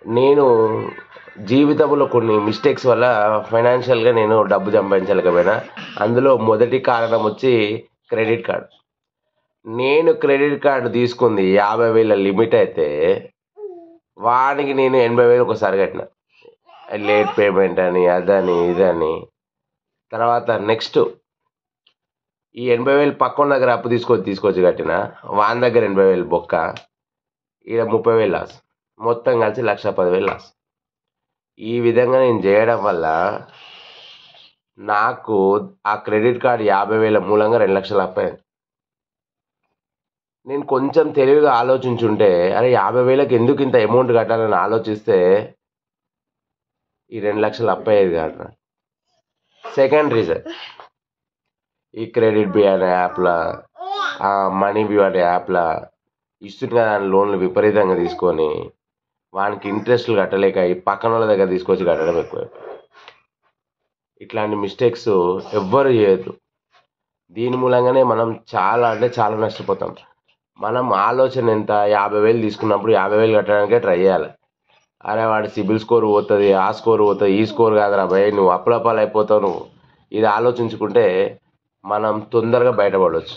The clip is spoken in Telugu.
నేను జీవితంలో కొన్ని మిస్టేక్స్ వల్ల ఫైనాన్షియల్గా నేను డబ్బు సంపాదించలేకపోయినా. అందులో మొదటి కారణం వచ్చి క్రెడిట్ కార్డ్. నేను క్రెడిట్ కార్డు తీసుకుంది 50,000 లిమిట్ అయితే వానికి నేను 80,000 ఒకసారి కట్టిన. లేట్ పేమెంట్ అని అదని ఇదని. తర్వాత నెక్స్ట్ ఈ 80,000 పక్కన దగ్గర అప్పు తీసుకొచ్చి కట్టిన. వాని దగ్గర 80,000 బొక్క. ఈడ 30,000 లాస్. మొత్తం కలిసి 1,10,000 లాస్. ఈ విధంగా నేను చేయడం వల్ల నాకు ఆ క్రెడిట్ కార్డు 50,000 మూలంగా 2,00,000 అప్పయింది. నేను కొంచెం తెలివిగా ఆలోచించుంటే అరే 50,000కి ఎందుకు ఇంత అమౌంట్ కట్టాలని ఆలోచిస్తే ఈ 2,00,000 అప్పయ్యేది కాదు. సెకండ్ రీజన్, ఈ క్రెడిట్ బి అనే యాప్లా, మనీ వ్యూ అనే యాప్లా ఇస్తుంది కదా అని లోన్లు విపరీతంగా తీసుకొని వానికి ఇంట్రెస్ట్లు కట్టలేక ఈ పక్కన వాళ్ళ దగ్గర తీసుకొచ్చి కట్టడం ఎక్కువ. ఇట్లాంటి మిస్టేక్స్ ఎవ్వరు చేయొద్దు. దీని మూలంగానే మనం చాలా అంటే చాలా నష్టపోతాం. మనం ఆలోచన ఎంత, 50,000 తీసుకున్నప్పుడు 50,000 కట్టడానికే ట్రై చేయాలి. అరే వాడి సిబిల్ స్కోర్ పోతుంది, ఆ స్కోర్ పోతుంది, ఈ స్కోర్ కాదురా భయ్, నువ్వు అప్పులపాలు అయిపోతావు. నువ్వు ఇది ఆలోచించుకుంటే మనం తొందరగా బయటపడవచ్చు.